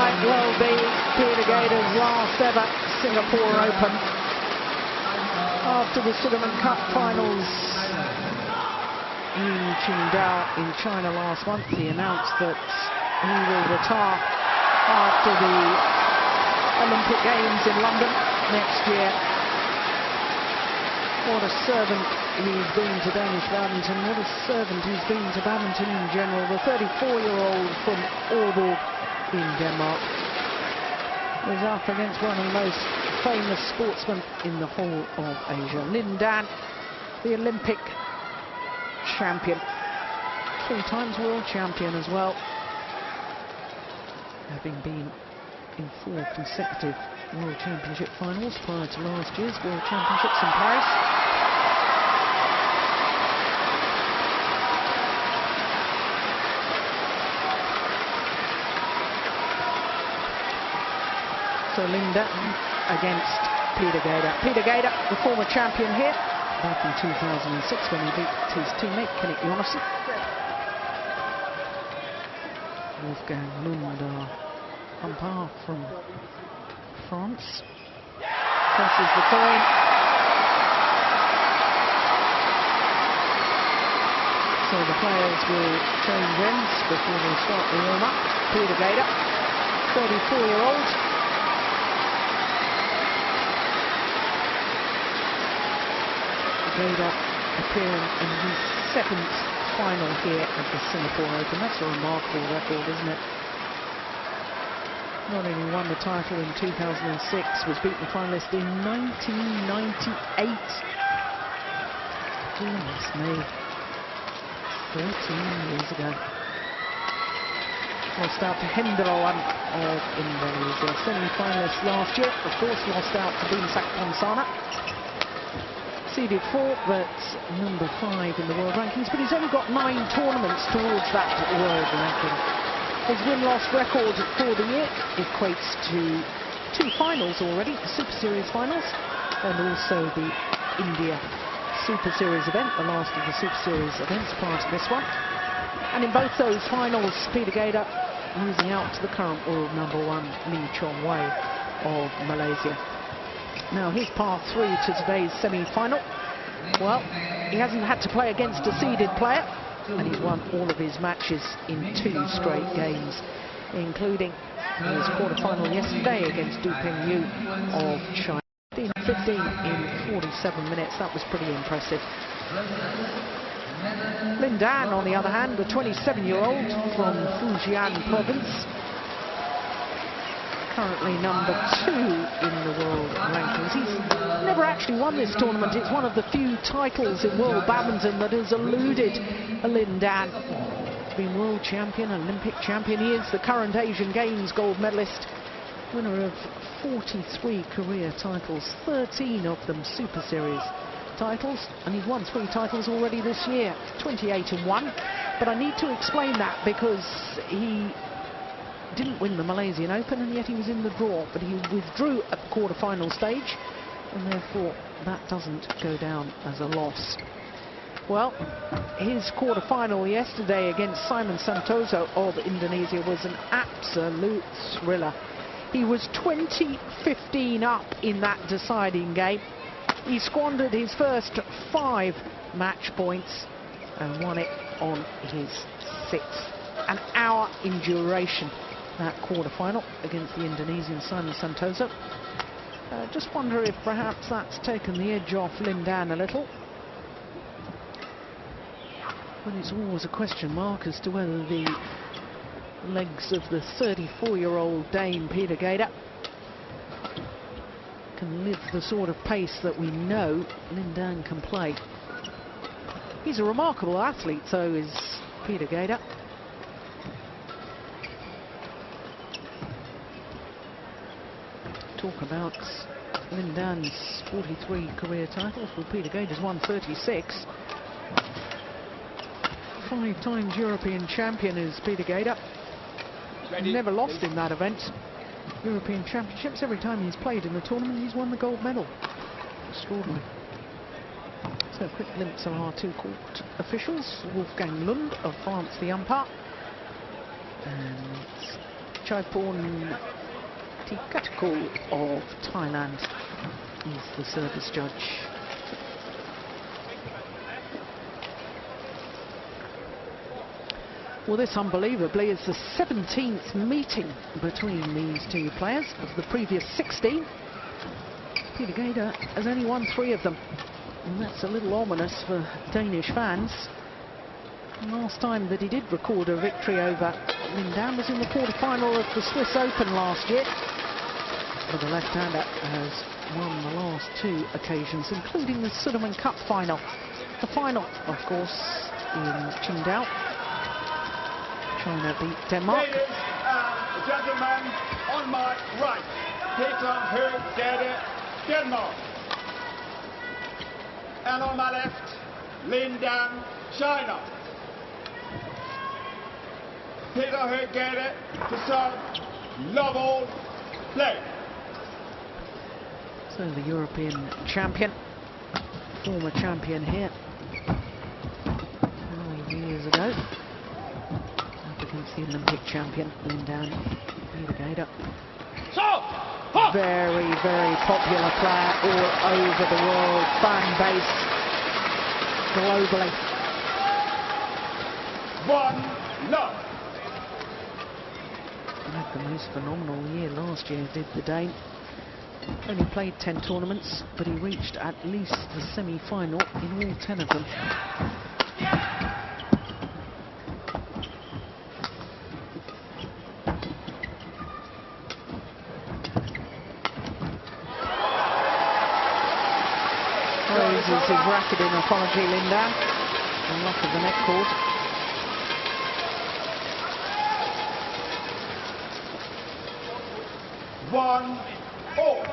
might well be Peter Gade's last ever Singapore Open. After the Sudirman Cup finals in Qingdao in China last month, he announced that he will retire after the Olympic Games in London next year. What a servant he's been to Danish badminton, what a servant he's been to badminton in general. The 34-year-old from Aalborg in Denmark was up against one of the most famous sportsmen in the whole of Asia. Ning, the Olympic champion, 3 times world champion as well, having been in 4 consecutive World Championship finals prior to last year's World Championships in Paris. So Ning against Peter Gade. Peter Gade, the former champion here, back in 2006 when he beat his teammate Kenneth Jonassen. Wolfgang Lund, umpire from France, tosses the coin. So the players will change ends before they start the warm-up. Peter Gade, 34-year-old. Gade appearing in his 7th final here at the Singapore Open. That's a remarkable record, isn't it? Not only won the title in 2006, was beaten finalist in 1998. Goodness me, 13 years ago. Lost out to Hendrawan of Indonesia. Semi-finalist last year, of course, lost out to Bimsak Ponsana. Seeded 4, but number 5 in the world rankings. But he's only got 9 tournaments towards that world ranking. His win-loss record for the year equates to 2 finals already, the Super Series finals, and also the India Super Series event, the last of the Super Series events prior to this one. And in both those finals, Peter Gade losing out to the current world number 1, Lee Chong Wei of Malaysia. Now his path through to today's semi-final, well, he hasn't had to play against a seeded player, and he's won all of his matches in 2 straight games, including his quarter-final yesterday against Du Pingyu of China. 15 in 47 minutes, that was pretty impressive. Ning, on the other hand, the 27-year-old from Fujian province, currently number 2 in the world rankings. He's never actually won this tournament. It's one of the few titles in world badminton that has eluded Ning. Been world champion, Olympic champion. He is the current Asian Games gold medalist, winner of 43 career titles, 13 of them Super Series titles, and he's won 3 titles already this year, 28 and 1. But I need to explain that because he didn't win the Malaysian Open, and yet he was in the draw, but he withdrew at the quarter-final stage, and therefore that doesn't go down as a loss. Well, his quarter-final yesterday against Simon Santoso of Indonesia was an absolute thriller. He was 20-15 up in that deciding game. He squandered his first 5 match points and won it on his 6th. An hour in duration, that quarter-final against the Indonesian Simon Santoso. Just wonder if perhaps that's taken the edge off Ning a little. But it's always a question mark as to whether the legs of the 34-year-old Dane Peter Gade can live the sort of pace that we know Ning can play. He's a remarkable athlete, so is Peter Gade. Talk about Ning 43 career titles. Well, Peter Gade has won 36. 5 times European champion is Peter Gade. Never lost in that event. European Championships, every time he's played in the tournament, he's won the gold medal. Extraordinary. So a quick glimpse of our 2 court officials. Wolfgang Lund of France, the umpire, and Chaipon Tikatakul of Thailand is the service judge. Well, this unbelievably is the 17th meeting between these two players of the previous 16. Peter Gade has only won 3 of them, and that's a little ominous for Danish fans. Last time that he did record a victory over Lin Dan was in the quarter-final of the Swiss Open last year. But the left-hander has won the last 2 occasions, including the Sudirman Cup final. The final, of course, in Qingdao. China beat Denmark. Ladies and gentlemen, on my right, Peter Hoeg Gade, Denmark. And on my left, Lin Dan, China. Peter Hoeg Gade to serve, love all, play. So the European champion, former champion here 5 years ago, up against the Olympic champion Lin Dan, Peter Gade. Very, very popular player all over the world, fan base globally. 1-0. Had the most phenomenal year last year, did the Dane. Only played 10 tournaments, but he reached at least the semi-final in all 10 of them. Raises his racket in apology, Lin Dan. And luck of the net cord. One all.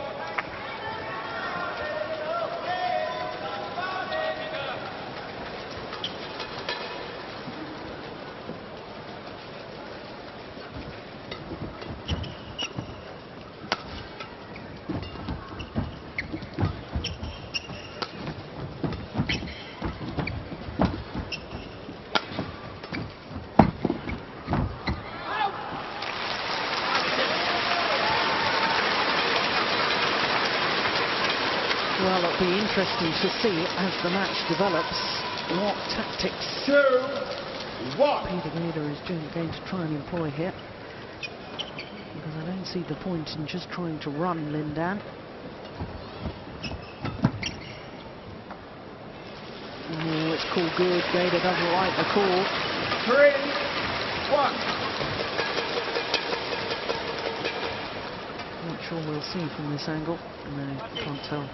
Well, it'll be interesting to see as the match develops what tactics 2-1. Peter Gade is going to try and employ here. Because I don't see the point in just trying to run Lin Dan. Oh, it's called good. Gade doesn't like the call. 3-1. Not sure we'll see from this angle. No, can't tell.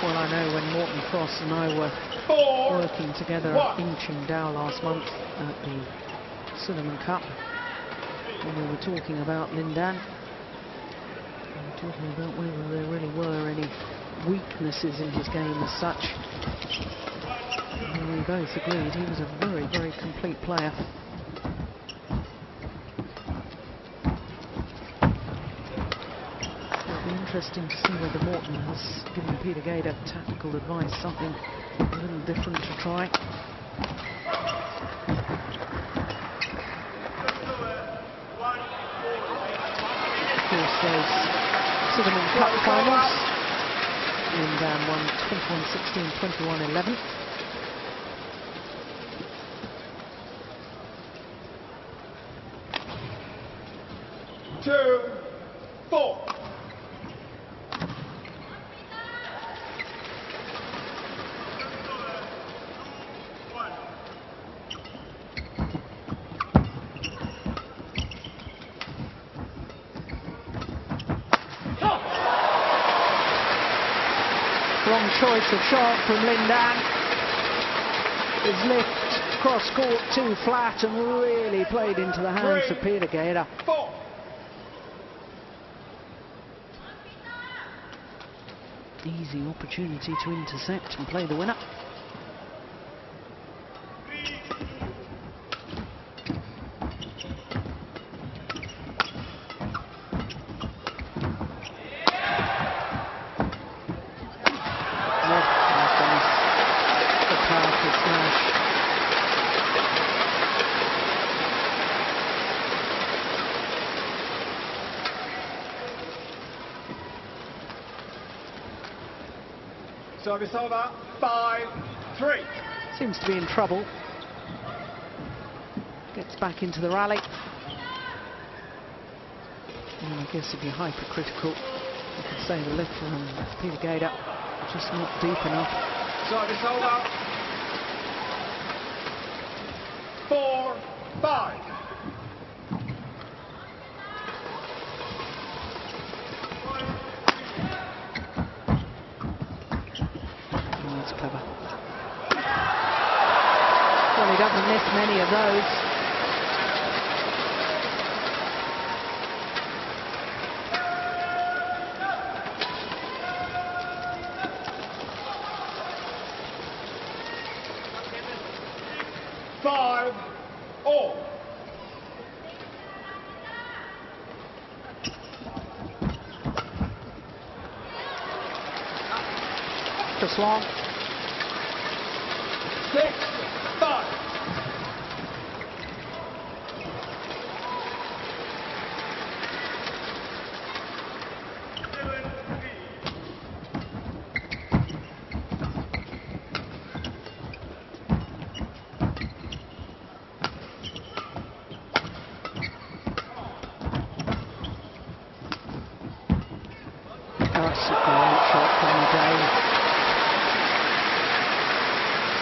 Well, I know when Morton Cross and I were working together in Qingdao last month at the Sudirman Cup, when we were talking about Lin Dan, we were talking about whether there really were any weaknesses in his game as such. And we both agreed he was a very, very complete player. Interesting to see whether Morton has given Peter Gade tactical advice, something a little different to try. Of course, those Sudirman Cup finals. Lin Dan won 21-16, 21-11. Two, 4. Wrong choice of shot from Lin Dan. His lift cross court too flat and really played into the hands of Peter Gade. 4. Easy opportunity to intercept and play the winner. Service over, 5-3. Seems to be in trouble. Gets back into the rally. And I guess if you're hypercritical, you could say the lift from Peter Gade just not deep enough. Service over, 4-5. Clever. Well, he doesn't miss many of those. Five all. Just long. 6-5. That's a great shot from the game.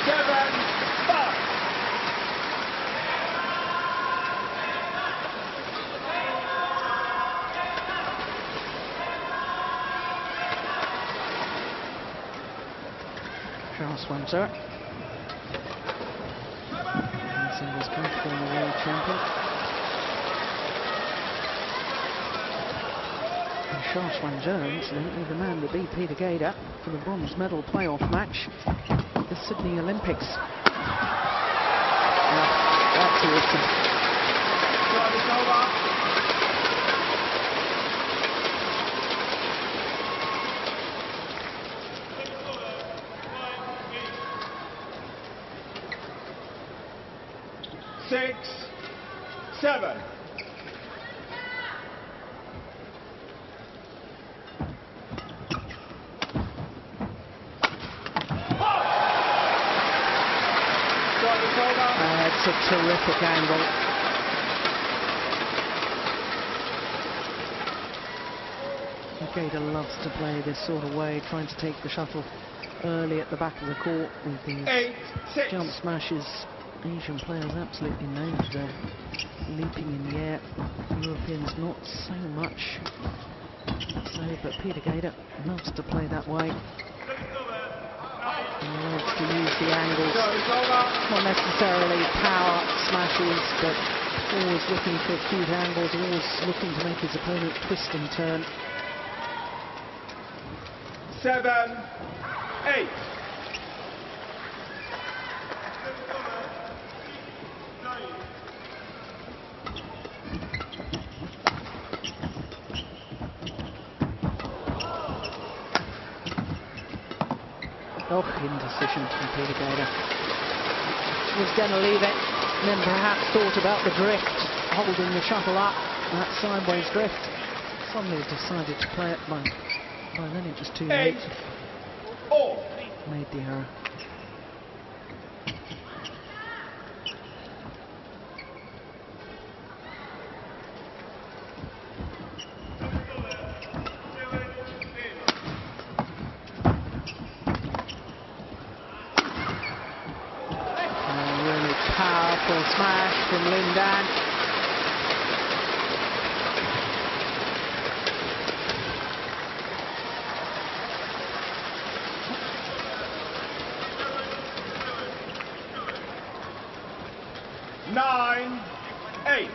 7-5. Charles Swanzer. Singles comfortable in the world champion. And Charles Swanzer, incidentally, the man that beat Peter Gade for the bronze medal playoff match at the Sydney Olympics. That's awesome. Service over. 6-7. It's a terrific angle. Gade loves to play this sort of way, trying to take the shuttle early at the back of the court with these 8-6. jump smashes. Asian players absolutely named their leaping in the air. Europeans not so much. So, but Peter Gade loves to play that way. He loves to use the angles. Not necessarily power smashes, but always looking for acute angles, always looking to make his opponent twist and turn. 7-8. Oh, indecision from Peter Gade. Was going to leave it, and then perhaps thought about the drift, holding the shuttle up, that sideways drift. Suddenly decided to play it by then it was too late. 8-all. Made the error. Powerful smash from Ning. 9-8.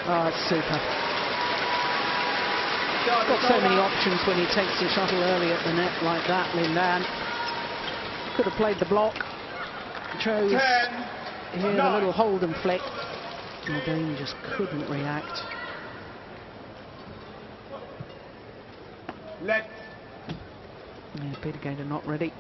Oh, it's super. Got so many options when he takes the shuttle early at the net like that, Lindan. Could have played the block. Chose here the little hold and flick. And the Dane just couldn't react. Let. Yeah, Peter Gade not ready.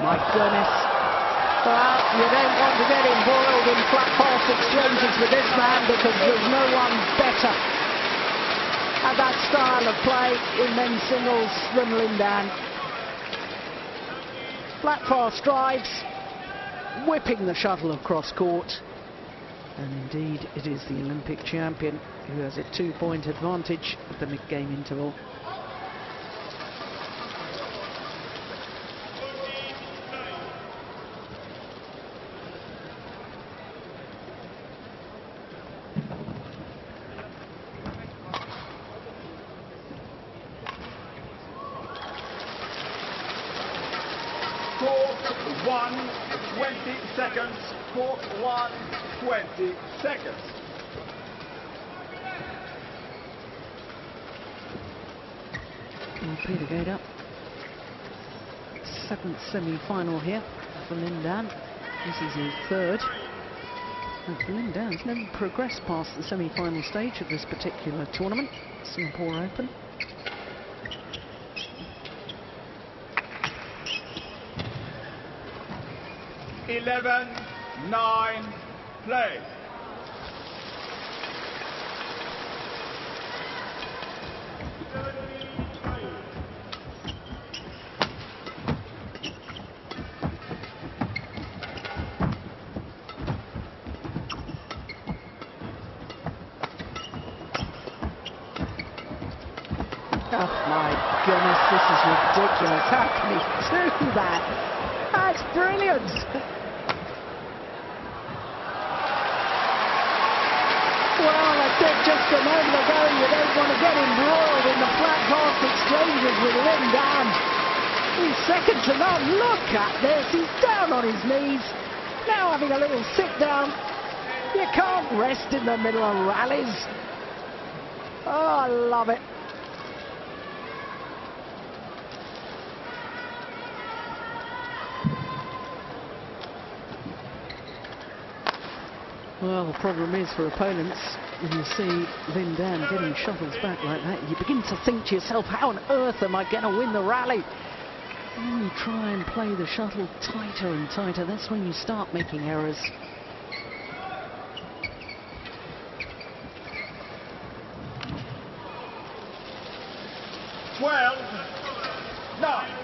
My goodness. Well, you don't want to get embroiled in flat pass exchanges with this man because there's no one better at that style of play in men's singles than Lindan. Flat pass drives, whipping the shuttle across court. And indeed, it is the Olympic champion who has a 2-point advantage at the mid-game interval. Court 1, 20 seconds. Court 1, 20 seconds. Well, Peter Gade up. 7th semi-final here for Lindan. This is his 3rd. And for Lindan, he's never progressed past the semi-final stage of this particular tournament, Singapore Open. Eleven, 9, play. Oh my goodness, this is ridiculous. How can he do that? That's brilliant. Well, I said just a moment ago, you don't want to get embroiled in the flat pass exchanges with Lindan. He's second to none. Look at this. He's down on his knees. Now having a little sit down. You can't rest in the middle of rallies. Oh, I love it. Well, the problem is for opponents, when you see Lindan getting shuttles back like that, you begin to think to yourself, how on earth am I going to win the rally? And then you try and play the shuttle tighter and tighter. That's when you start making errors. Well, 9.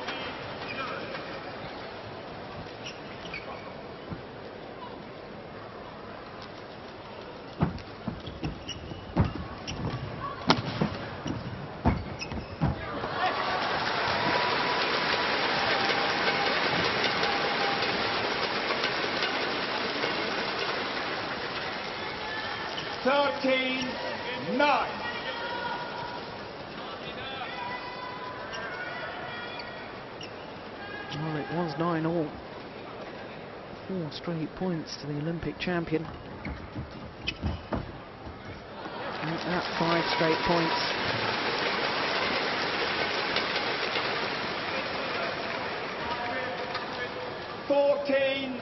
Well, it was 9-all. 4 straight points to the Olympic champion. Make that 5 straight points. (14-9).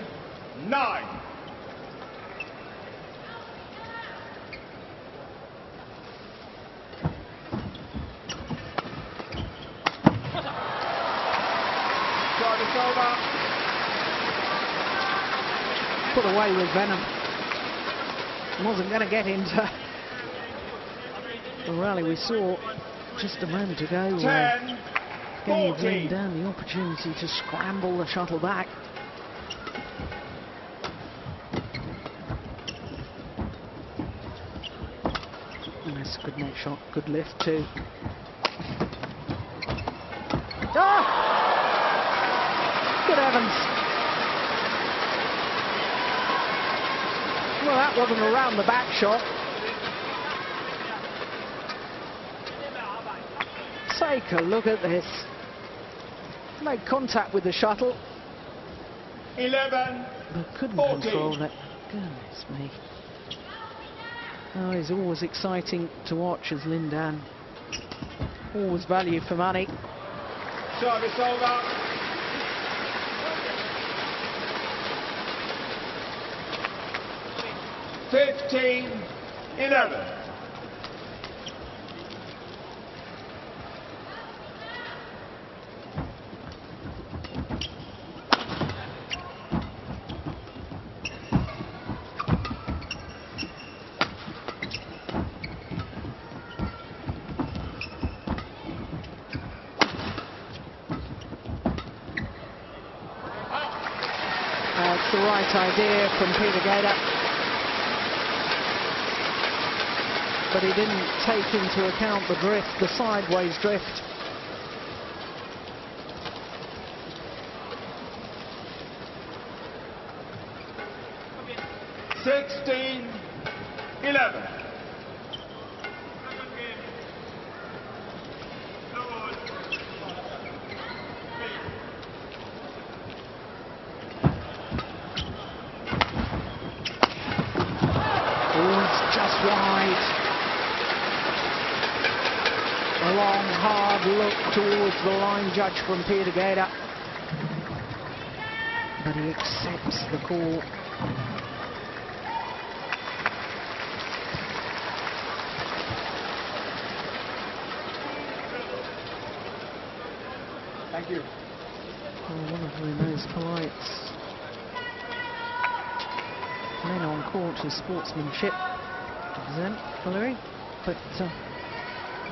Service over. Put away with venom. Wasn't going to get into the rally we saw just a moment ago, where gave Ning down the opportunity to scramble the shuttle back. And that's a good net shot, good lift too. Ah! Good heavens. Well, that wasn't a round the back shot. Take a look at this. Made contact with the shuttle. 11. But couldn't 14. control it. Goodness me. Oh, he's always exciting to watch as Lindan. Always value for money. Service over. (15-11). That's the right idea from Peter Gade. But he didn't take into account the drift, the sideways drift. (16-11). Just wide. A long, hard look towards the line judge from Peter Gade. But he accepts the call. Thank you. Oh, one of the most polite men on court is sportsmanship. Exemplary, but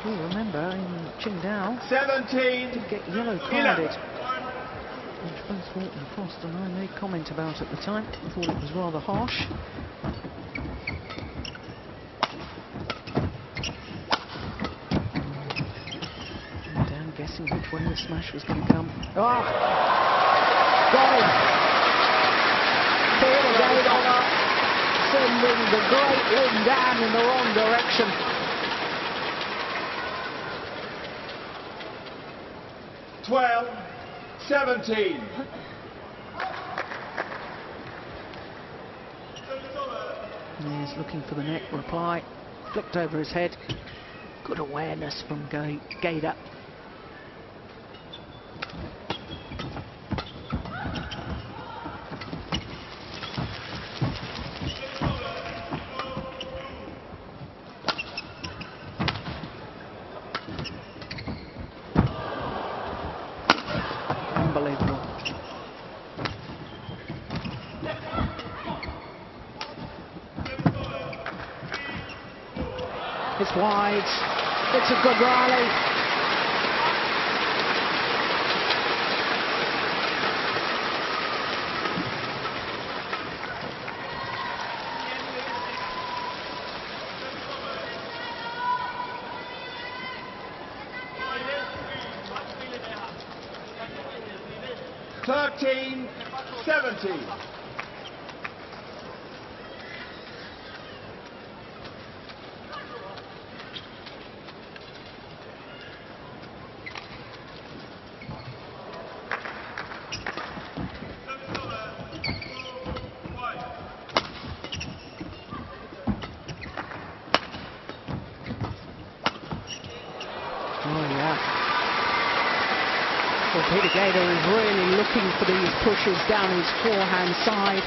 you'll remember in Qingdao 17. did get yellow carded, which both Walton Frost and I made comment about at the time. I thought it was rather harsh. And Dan guessing which way the smash was going to come. Oh! Got him! Peter Gade sending the great Lindan in the wrong direction. (12-17). He's looking for the net reply. Flicked over his head. Good awareness from Gade. Unbelievable. It's wide. It's a good rally. (13-17). Well, Peter Gade is really looking for these pushes down his forehand side.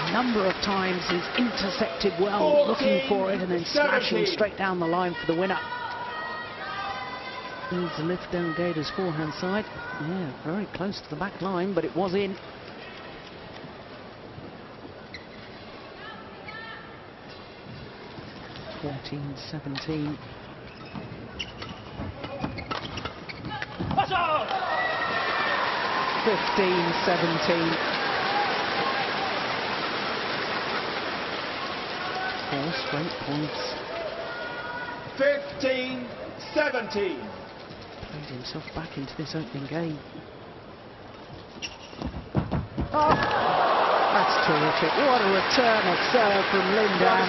A number of times he's intercepted well, looking for it, and then smashing straight down the line for the winner. Needs a lift down Gade's forehand side. Yeah, very close to the back line, but it was in. (14-17). 15-17. 4 straight points. 15-17. Plays himself back into this opening game. Oh, that's terrific. What a return of serve from Lindan.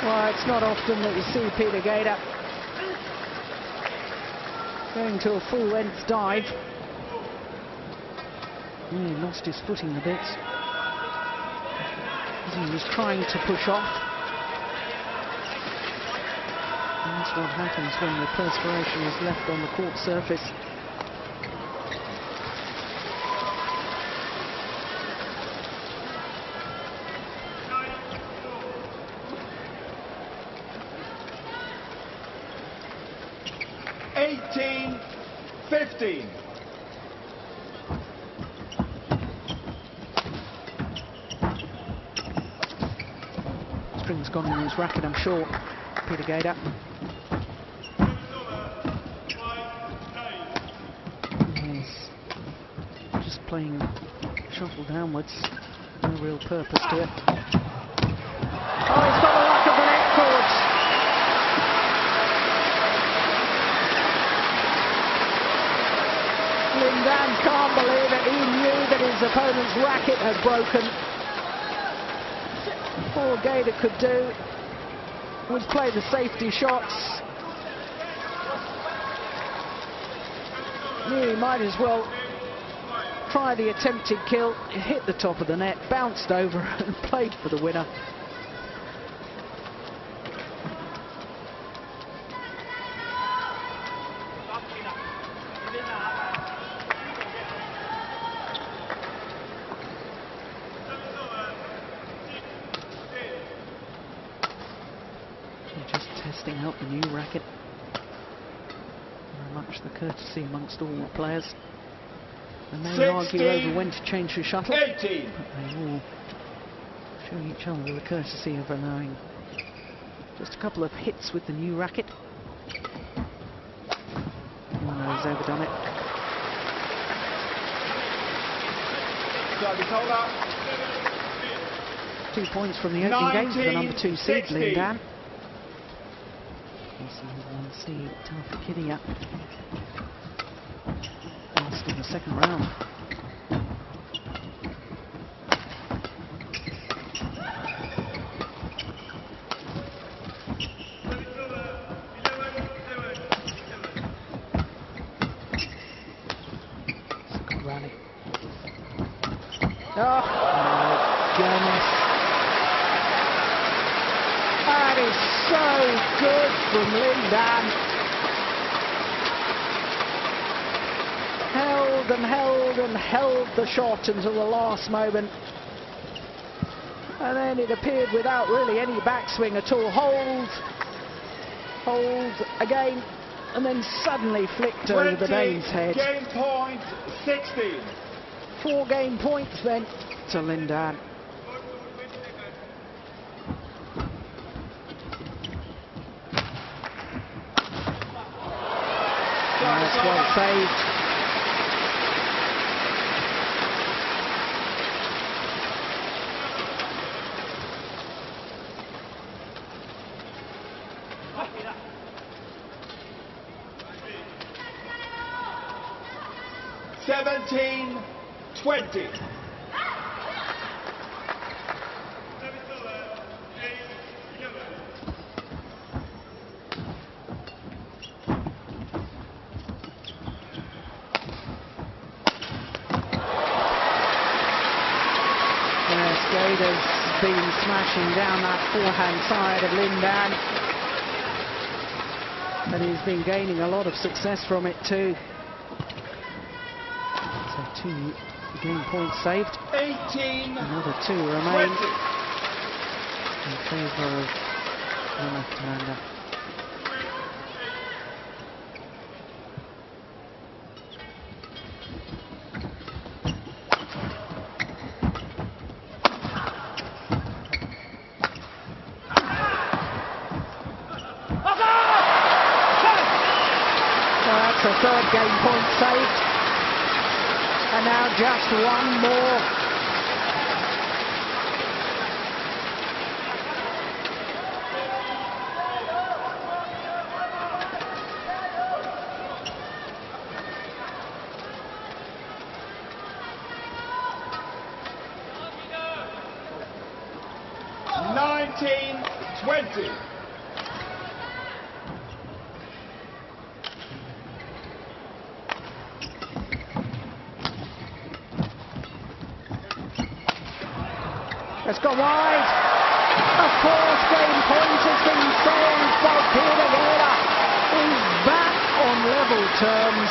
Well, it's not often that you see Peter Gade going to a full-length dive. He lost his footing a bit as he was trying to push off. And that's what happens when the perspiration is left on the court surface. String's gone in his racket, I'm sure. Peter Gade. Yes. Just playing shuffle downwards. No real purpose to it. Oh, he's got the luck of the net court. Lindan can't believe it. He knew that his opponent's racket had broken. All Gade could do was play the safety shots. He might as well try the attempted kill. It hit the top of the net, bounced over and played for the winner. Just testing out the new racket. Very much the courtesy amongst all the players. And they argue over when to change the shuttle. 18. But they all show each other the courtesy of allowing just a couple of hits with the new racket. One has overdone it. 2 points from the opening game for the number 2 seed, Lindan. Also, 1 seed, Tafa Kidia. Lost in the second round. Second rally. Oh, my goodness. That is so good from Lindan. Held and held and held the shot until the last moment. And then it appeared without really any backswing at all. Hold again, and then suddenly flicked over the Dane's head. Game point 16. 4 game points then to Lindan. That's well saved. $17-20. Gade has been smashing down that forehand side of Lindan. And he's been gaining a lot of success from it too. So 2 game points saved. 18. Another 2 remain 20. in favour of the left-hander. That's a 3rd game point saved. And now just 1 more. It's gone wide. A 4th game point has been saved by Peter Gade. He's back on level terms.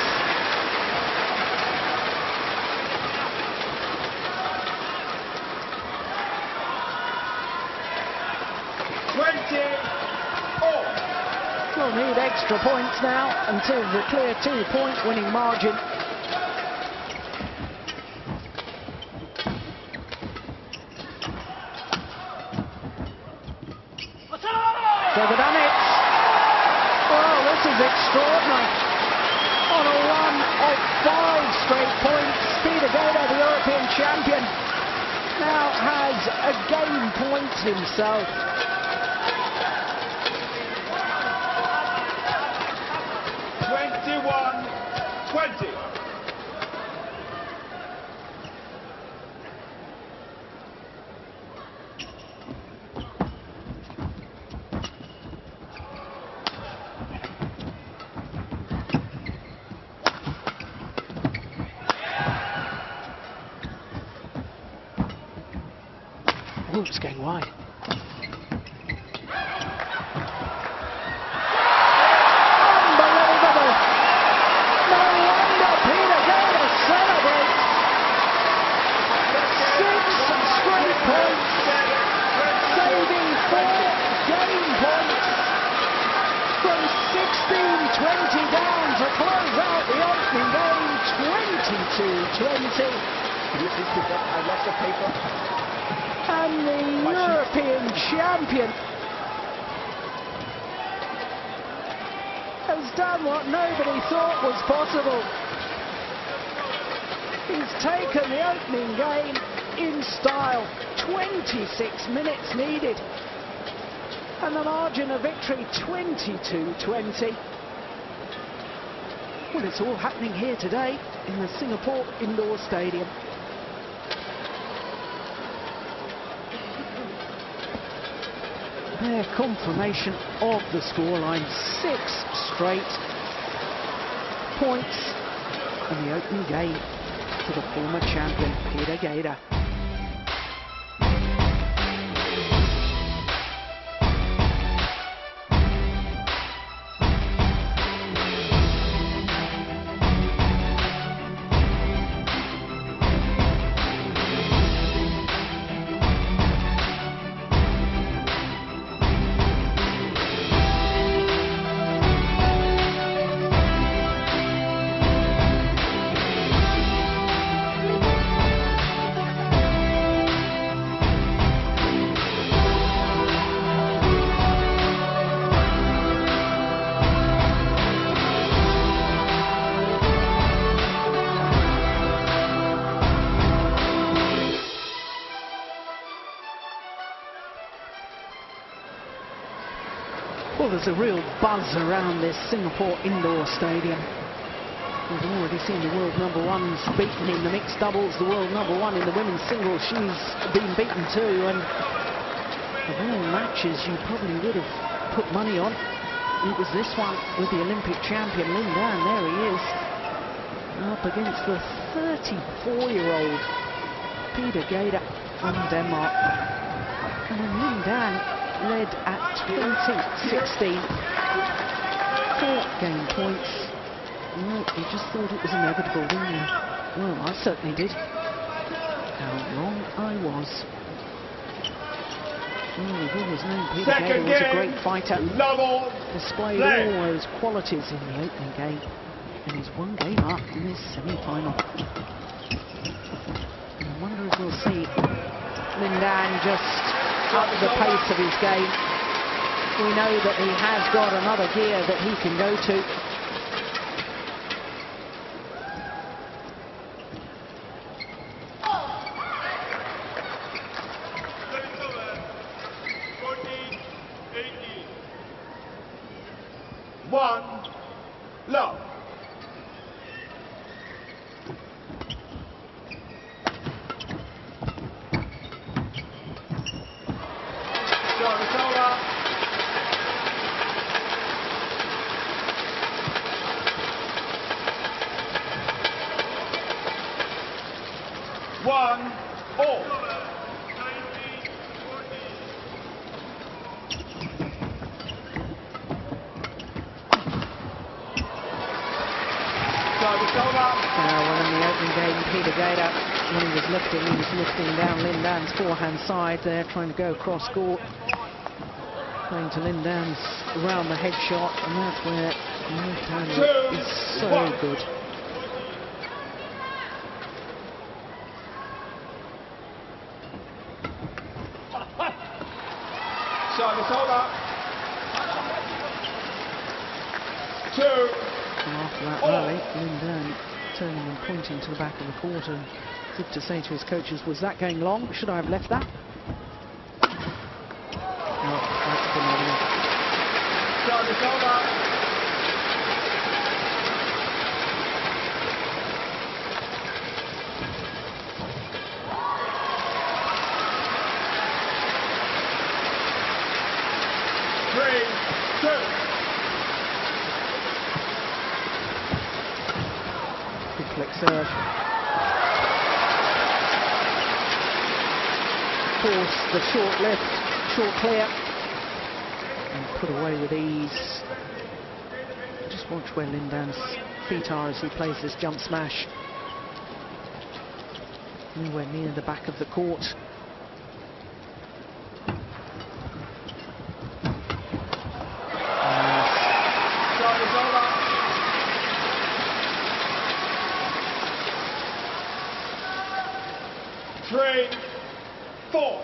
We'll need extra points now until the clear 2-point winning margin. So they've done it. Oh, this is extraordinary. On a run of 5 straight points, Peter Gade, the European champion, now has a game point himself. Oh, it's going wide. Unbelievable! No wonder Peter Gade celebrates. 6 straight points, saving 4 game points from 16-20 down to close out the opening game, 22-20. I lost the paper. And the European champion has done what nobody thought was possible. He's taken the opening game in style. 26 minutes needed. And the margin of victory, 22-20. Well, it's all happening here today in the Singapore Indoor Stadium. Their confirmation of the scoreline, 6 straight points in the opening game to the former champion, Peter Gade. Well, there's a real buzz around this Singapore Indoor Stadium. We've already seen the world #1s beaten in the mixed doubles, the world #1 in the women's singles. She's been beaten too, and of all matches you probably would have put money on, it was this one with the Olympic champion Ning. There he is, up against the 34-year-old Peter Gade from Denmark. And then Ning led at 20-16. 4 game points. No, you just thought it was inevitable, didn't you? Well, I certainly did. How wrong I was. Well, we've always known Peter Gade was a great fighter. Displayed all those qualities in the opening game. And he's 1 game up in this semi-final. I wonder if we'll see Ning just up the pace of his game. We know that he has got another gear that he can go to. Love. Service over. 1 all. Well, in the opening game, Peter Gade, when he was lifting down Ling Dan's forehand side there, trying to go across court, playing to Ling Dan's around the head shot, and that's where the left hand is so good. Service over. 2. And after that rally, Ling Dan turning and pointing to the back of the court, and as if to say to his coaches, was that going long? Should I have left that? No, that's phenomenal. Service over. 3, 2. Good flick serve. Of course, the short lift, short clear, and put away with ease. Just watch where Ling Dan's feet are as he plays this jump smash. Nowhere near the back of the court. Three, 4.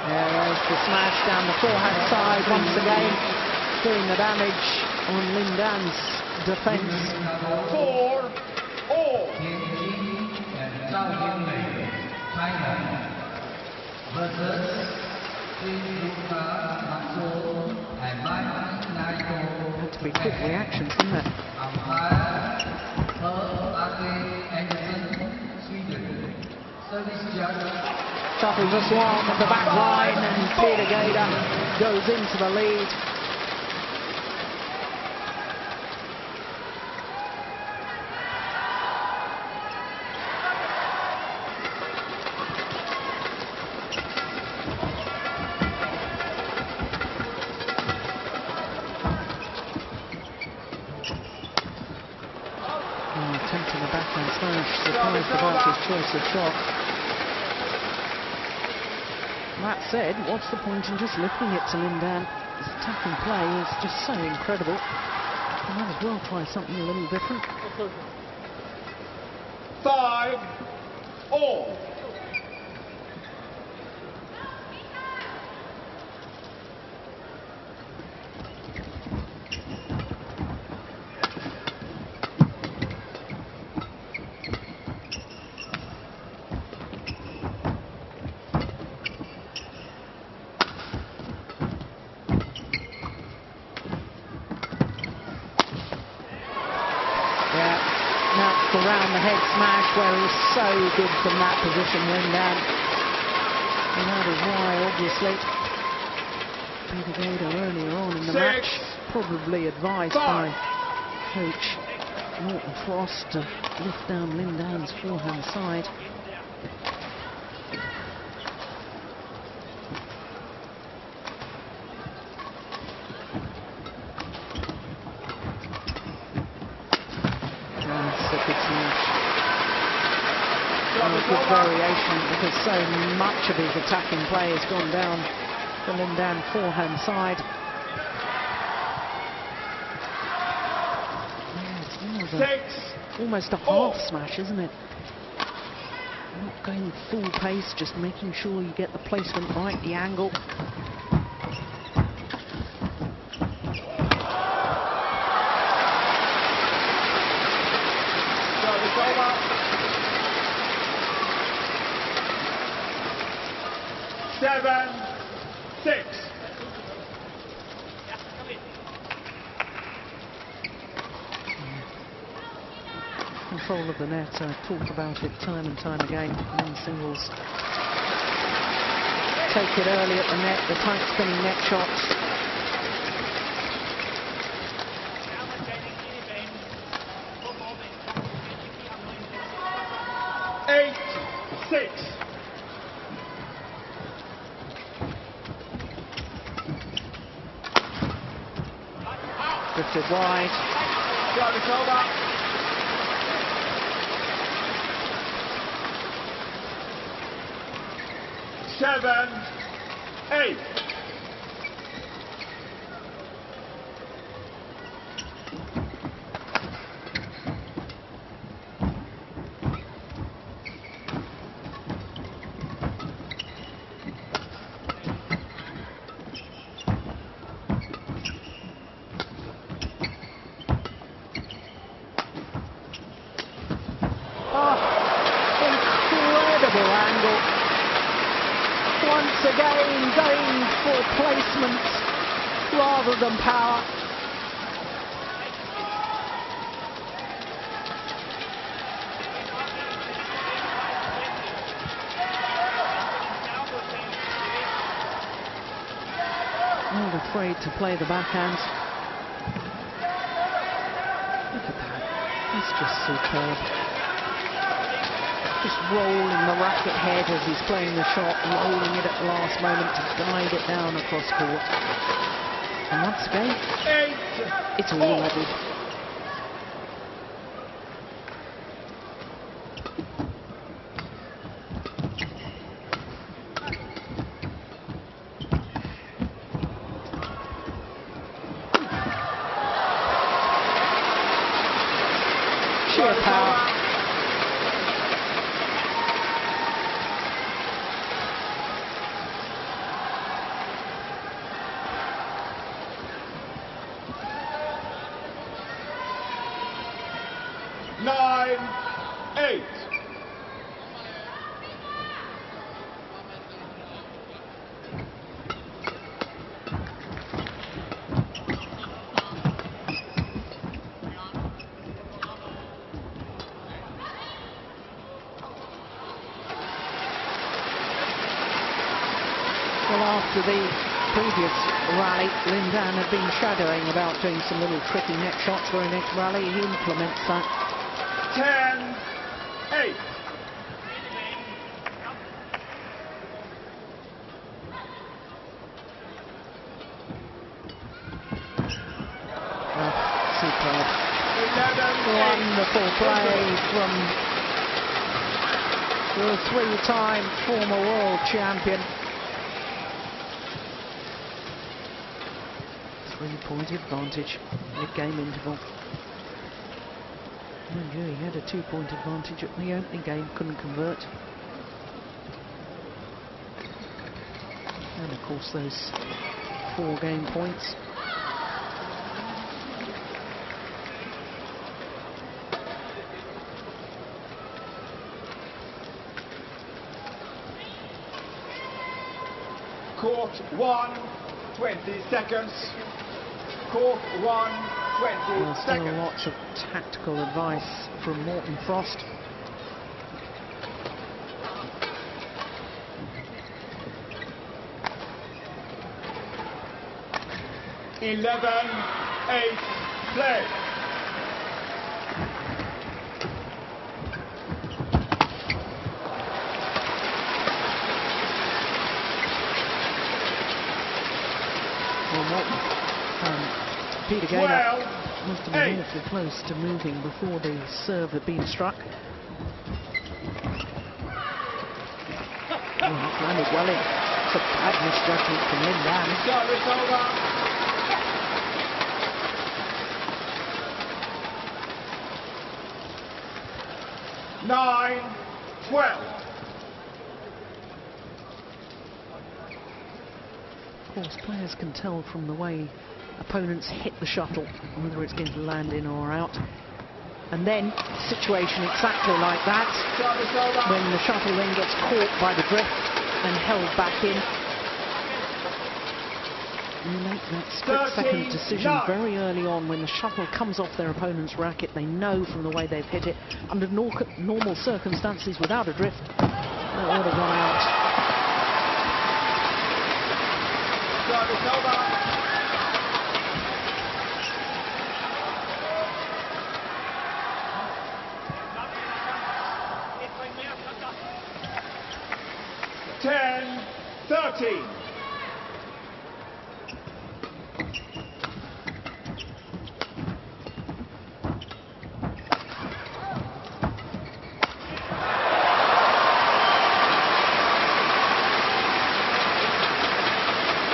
There's the smash down the forehand side once again, doing the damage on Ling Dan's defence. 4 all. Had to be quick reactions, didn't it? Shuttles a swan at the back line, and Peter Gade goes into the lead. Attempting a backhand smash, surprised about his choice of shot. That said, what's the point in just lifting it to Ling Dan? His attacking play is just so incredible. You might as well try something a little different. 5 all. Around the head smash, where he was so good from that position, Ling Dan. And that is why, obviously, Peter Gade earlier on in the match, probably advised by coach Morton Frost to lift down Lindan's forehand side. That's a good smash. And a good variation, because so much of his attacking play has gone down the Lindan forehand side. Almost a half smash, isn't it? Not going full pace, just making sure you get the placement right, the angle. Seven, 6. Control of the net, I talk about it time and time again. Men's singles take it early at the net, the tight spinning net shots. Eight, 6. Drifted wide. Service over. 7, 8. Incredible angle. Once again, going for placement rather than power. Not afraid to play the backhand. Look at that. That's just superb. Just rolling the racket head as he's playing the shot, rolling it at the last moment to guide it down across court. And once again, it's all level. Sheer power. Nine, 8. Well, after the previous rally, Lindan had been shadowing about doing some little tricky net shots. Very next rally, he implements that. 10, 8. Superb. Wonderful play from the three-time former world champion. 3-point advantage, mid-game interval. Mind you, he had a 2-point advantage at the opening game, couldn't convert. And of course those 4 game points. Court 1, 20 seconds. Court 1, 20 Well, still seconds. lots of tactical advice from Morton Frost. Eleven, 8, play. Peter Gade must have been awfully close to moving before the serve had been struck. Oh, he's landed well in. It's a bad misjudgment from Lin Dan. 9-12. Of course, players can tell from the way opponents hit the shuttle whether it's going to land in or out. And then, situation exactly like that, when the shuttle then gets caught by the drift and held back in. You make that split-second decision very early on. When the shuttle comes off their opponent's racket, they know from the way they've hit it, under normal circumstances, without a drift, that would have gone out. 10-13.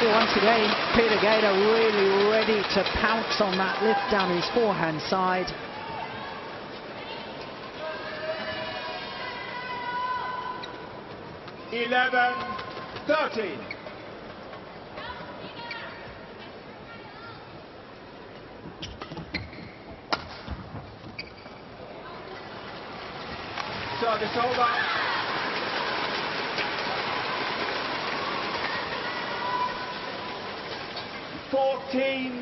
Once again, Peter Gade really ready to pounce on that lift down his forehand side. 11-13. Service over. 14-11.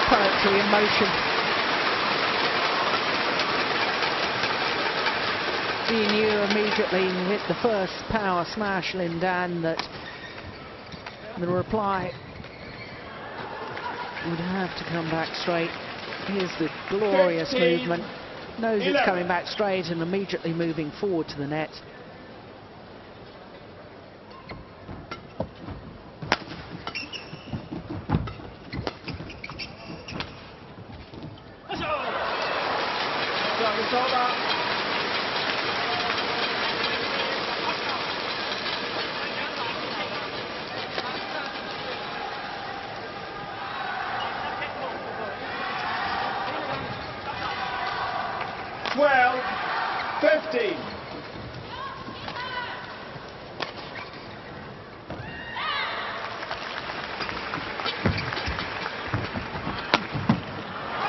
Poetry in motion. He knew immediately with the first power smash, Lin Dan, that the reply would have to come back straight. Here's the glorious movement. Knows it's coming back straight and immediately moving forward to the net.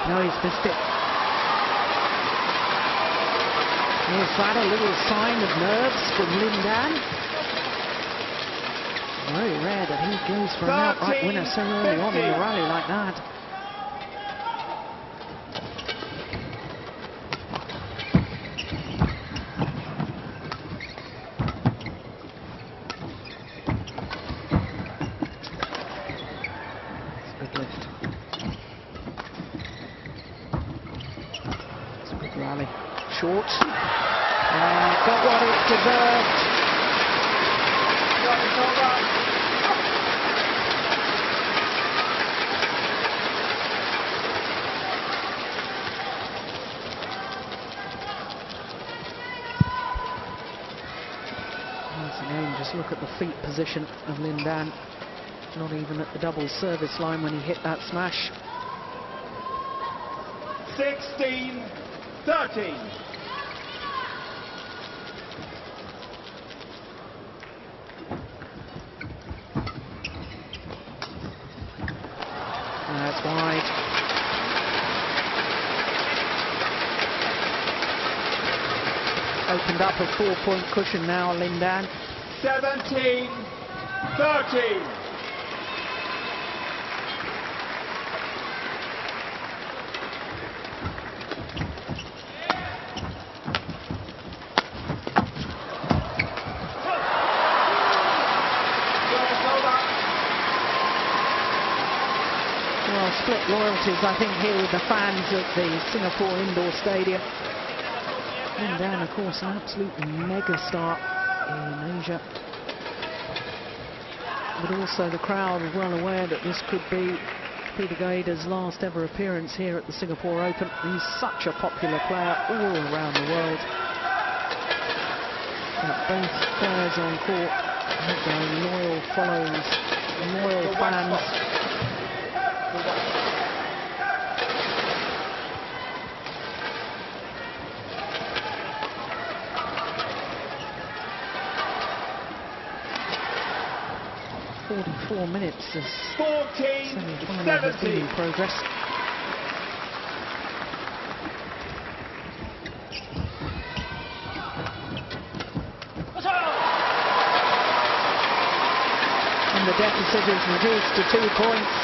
No, he's missed it. Was that a little sign of nerves from Lin Dan? Very rare that he goes for an outright winner so early on in the rally like that. Short. Got what it deserved. Once again, just look at the feet position of Lin Dan. Not even at the double service line when he hit that smash. 16-13. That's wide. Opened up a 4-point cushion now, Lin Dan. 17-13. Well, split loyalties, I think, here with the fans at the Singapore Indoor Stadium. Ning Dan, of course, an absolute megastar in Asia. But also the crowd are well aware that this could be Peter Gade's last ever appearance here at the Singapore Open. He's such a popular player all around the world. Got both players on court, their loyal followers, loyal fans. 44 minutes as semi-final has been in progress. And the deficit is reduced to 2 points.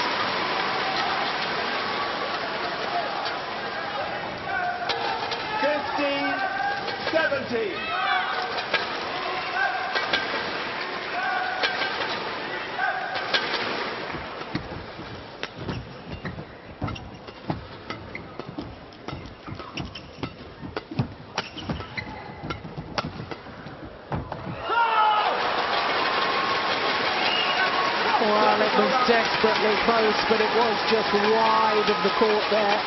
Well, it was desperately close, but it was just wide of the court there.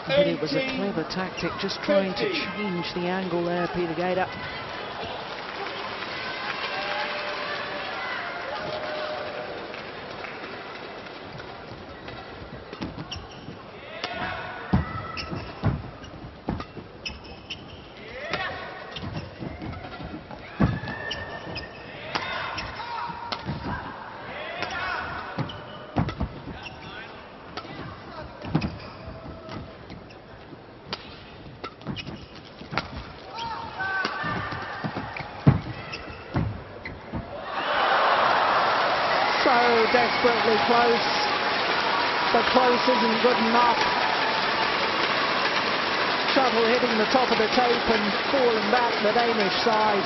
But it was a clever tactic, just trying to change the angle there, Peter Gade. Desperately close, but close isn't good enough. Shuttle hitting the top of the tape and falling back the Danish side.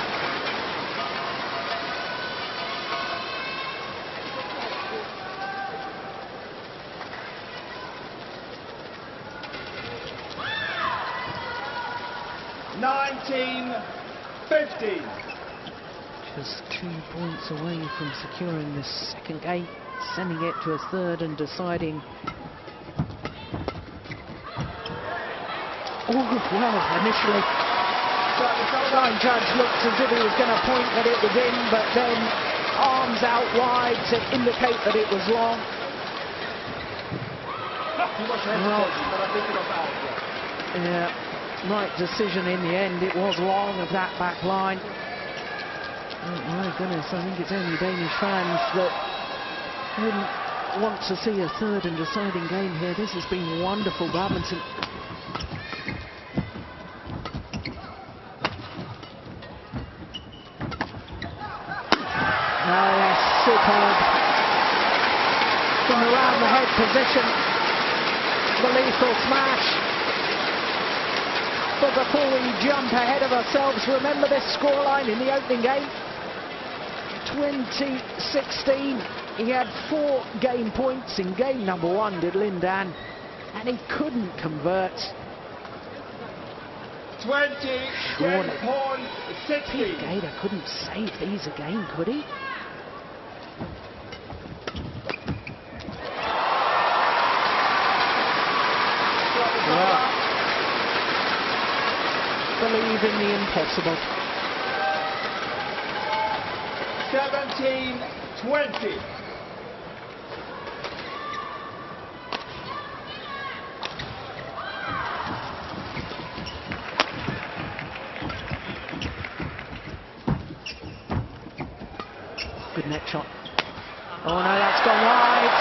Just 2 points away from securing the second game, sending it to a third and deciding. Oh, well, initially, the judge looked as if he was going to point that it was in, but then arms out wide to indicate that it was long. Well, yeah, right decision in the end. It was long of that back line. Oh my goodness, I think it's only Danish fans that wouldn't want to see a third and deciding game here. This has been wonderful badminton. Oh yes, superb. From around the head position, the lethal smash. But before we jump ahead of ourselves, remember this scoreline in the opening game? 2016, he had 4 game points in game number 1, did Ning Dan, and he couldn't convert. 20 points, 60. Peter Gade couldn't save these again, could he? Well, believe in the impossible. 17-20. Good net shot. Oh no, that's gone wide.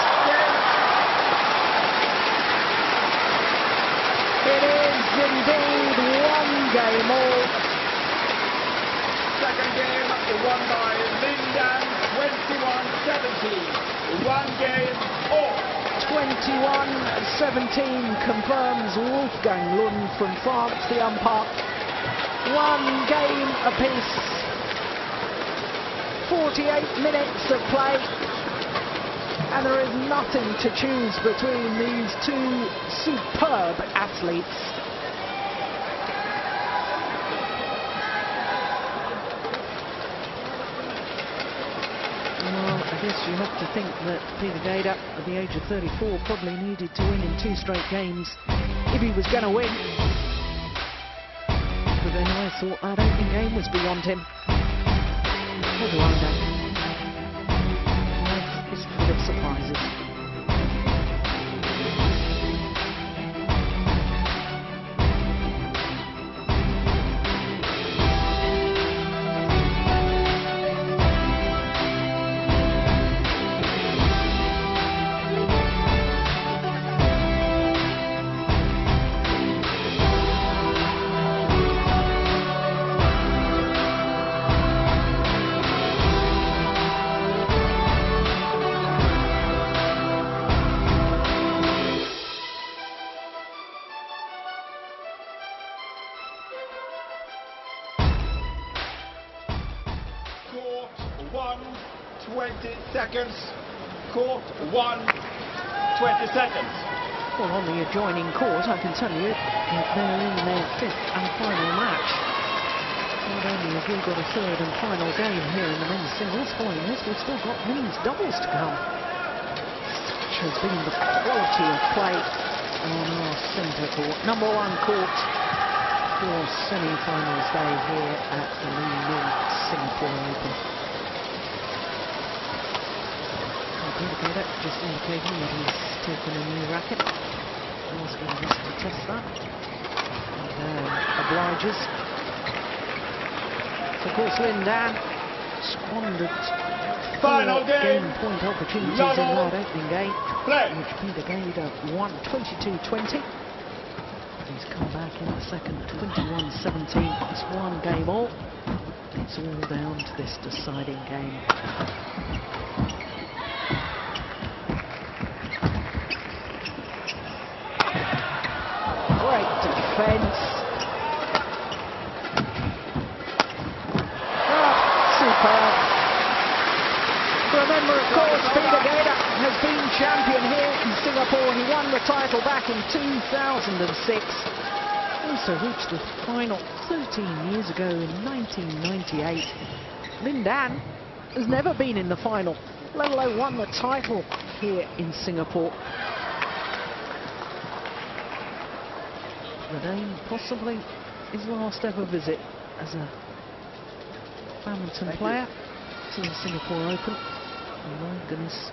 It is indeed 1 game all. Second game won by Ning Dan, 21-17. 1 game all. 21-17 confirms Wolfgang Lund from France, the umpire. 1 game apiece. 4 48 minutes of play, and there is nothing to choose between these two superb athletes. Well, I guess you have to think that Peter Gade, at the age of 34, probably needed to win in 2 straight games if he was going to win. But then I thought that opening game was beyond him. What do I know? Life is full of surprises. Court 1, 20 seconds. Court 1, 20 seconds. Well, on the adjoining court, I can tell you that they're in their 5th and final match. Not only have we got a 3rd and final game here in the men's singles, following this, we've still got men's doubles to come. Such has been the quality of play on our centre court. Number 1 court for semi-finals day here at the Ning Singapore Open. Peter Gade just indicating that he's taken a new racket. Asking us to test that. And obliges. So of course Ning squandered Final 4 game point opportunities in that opening game, play. which Peter Gade won 22-20. He's come back in the second, 21-17. It's 1 game all. It's all down to this deciding game. Great defence. Superb. Remember, of course, Peter Gade has been champion here in Singapore. He won the title back in 2006. Also reached a final 13 years ago in 1998. Ning has never been in the final, let alone won the title here in Singapore. Today, possibly his last ever visit as a badminton player to the Singapore Open. And my goodness,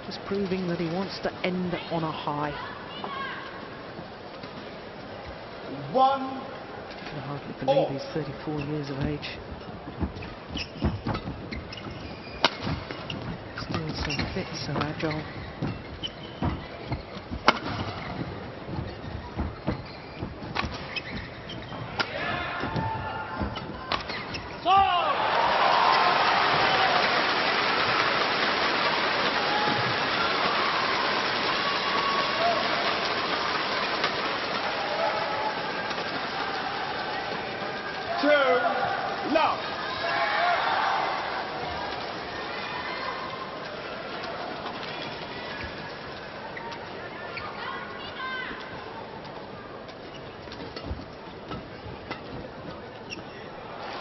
just proving that he wants to end on a high. 1. I can hardly believe he's 34 years of age. Still so fit, so agile. Love.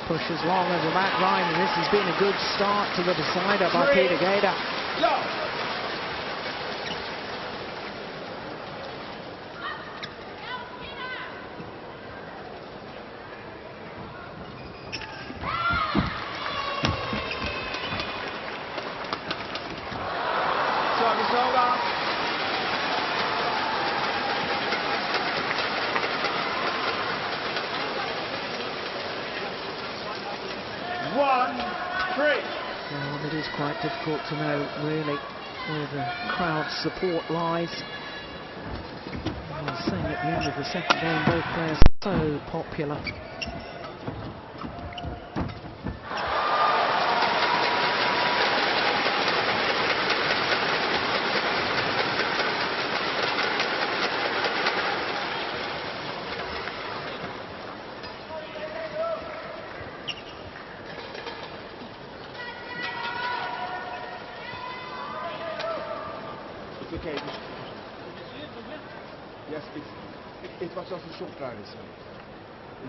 Push as long as the back line, and this has been a good start to the decider by Peter Gade. Love. Service over. 1-3. Well, it is quite difficult to know, really, where the crowd support lies. I was saying at the end of the second game, both players are so popular. It's okay. Yes, it was just a short rally, so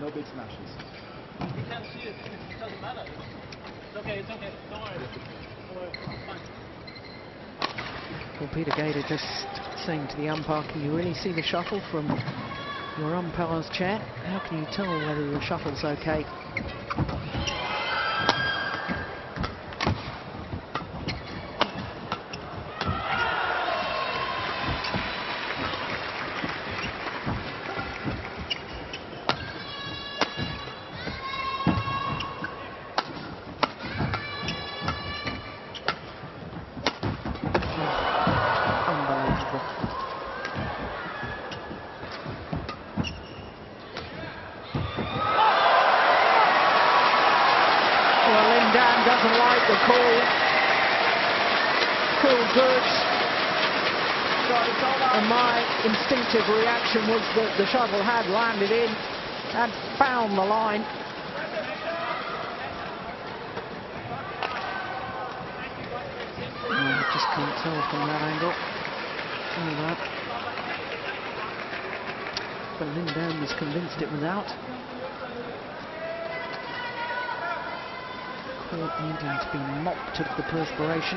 no big smashes. You can't see it. It doesn't matter. It's okay. It's okay. Don't worry. Don't worry. It's fine. Well, Peter Gade just saying to the umpire, can you really see the shuttle from your umpire's chair? How can you tell whether the shuttle's okay? Doesn't like the call. Cool goods. And my instinctive reaction was that the shuttle had landed in, had found the line. I just can't tell from that angle. All that. But Lin Dan was convinced it was out. Court needing to be mopped of the perspiration.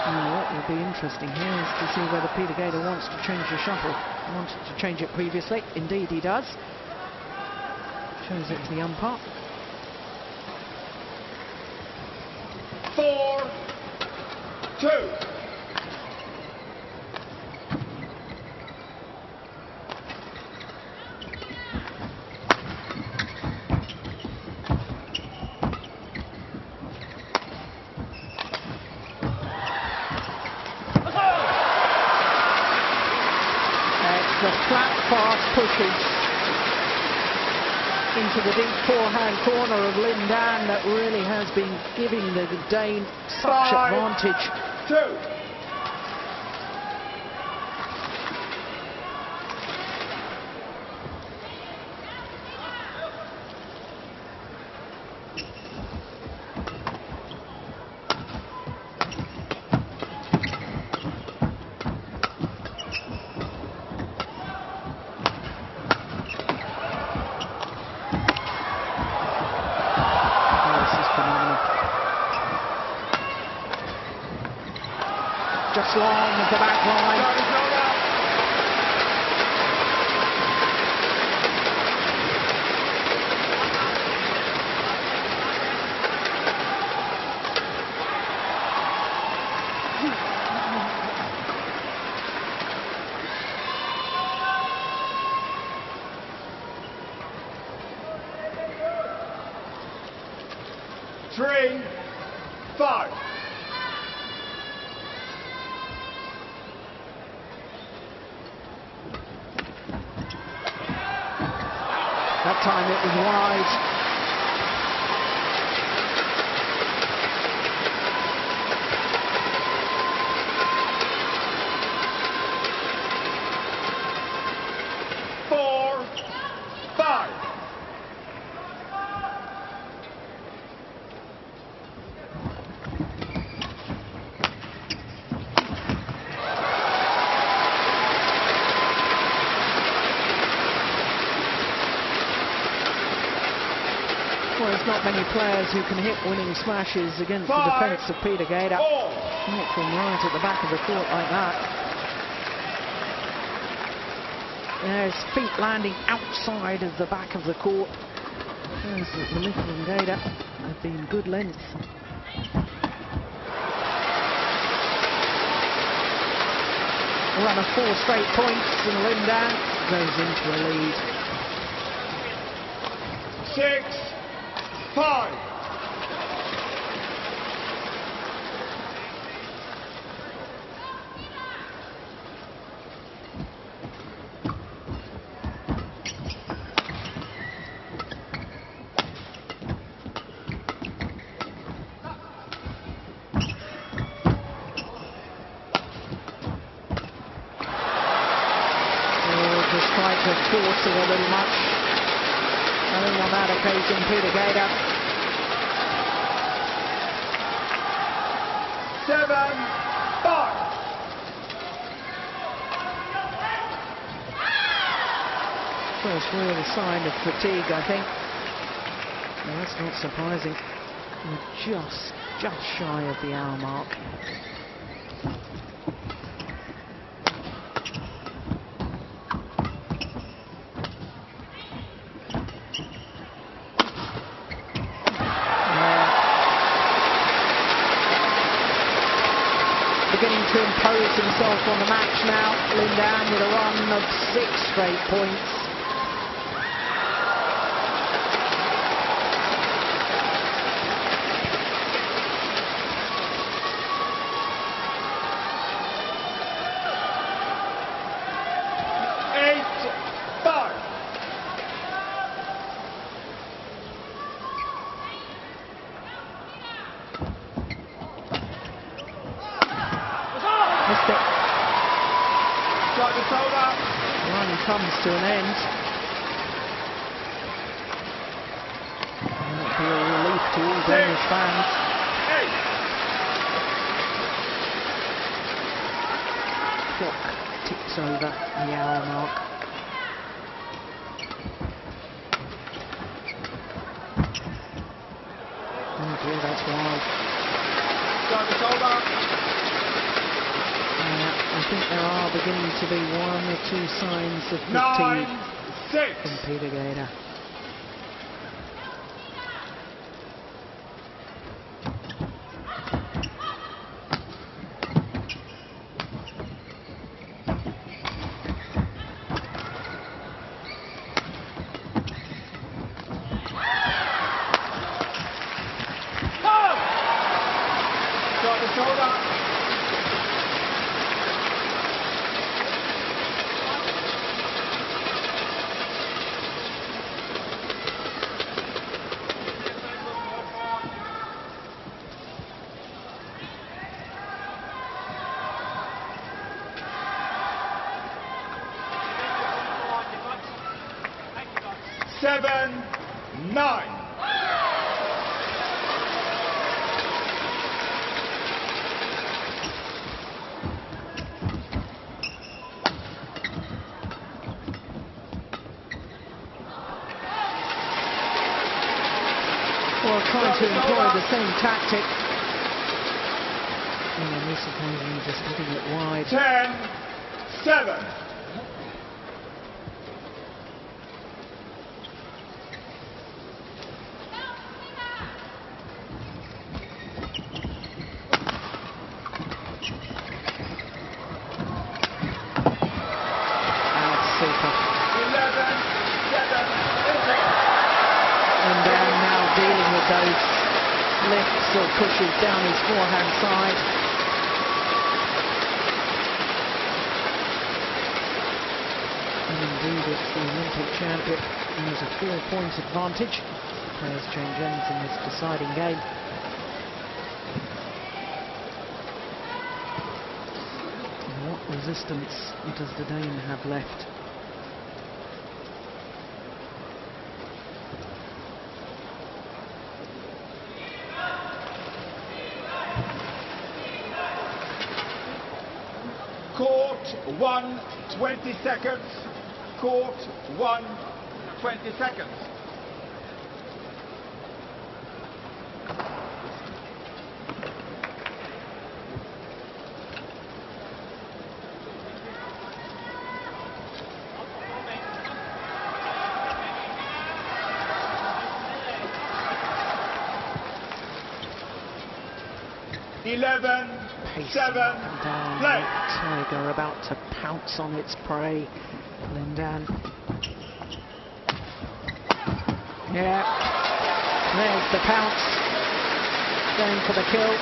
Now, what will be interesting here is to see whether Peter Gade wants to change the shuttle. He wanted to change it previously. Indeed, he does. Shows it to the umpire. 4-2. The flat fast pushes into the deep forehand corner of Lin Dan that really has been giving the Dane such advantage. 5-2. Just long at the back line. Three, 5. That time it was wide. Well, there's not many players who can hit winning smashes against the defence of Peter Gade. Not from right at the back of the court like that. His feet landing outside of the back of the court. As the Little and Gade have been good length. Run of 4 straight points and Lin Dan goes into a lead. 6-5. Just tried to force it a little much. I think on that occasion, Peter Gade 7-5. First real sign of fatigue, I think. Well, that's not surprising. We're just shy of the hour mark. Beginning to impose himself on the match now. Lindan with a run of 6 straight points. Comes to an end. That'll be a relief to all Danish fans. Clock ticks over the hour mark. Oh dear, that's wild. I think there are beginning to be 1 or 2 signs of fatigue from Hoeg Gade. Seven, 9. Well, trying to employ the same tactic. And on this occasion, just hitting it wide. 10-7. Those lifts or pushes down his forehand side. And indeed, it's the Olympic champion who has a 4-point advantage. Players change ends in this deciding game. And what resistance does the Dane have left? Court 1, 20 seconds. Court 1, 20 seconds. Eleven, 7, play. Tiger about to pounce on its prey. Lindan. Yeah. There's the pounce. Going for the kill.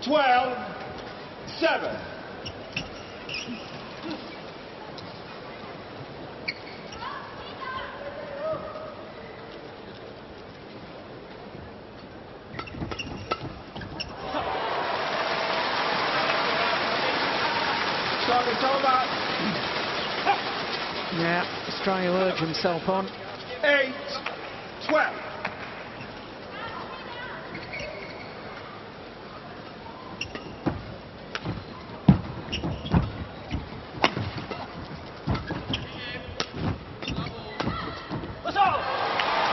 Twelve, 7. It's over. Yeah, he's trying to urge himself on. 8-12.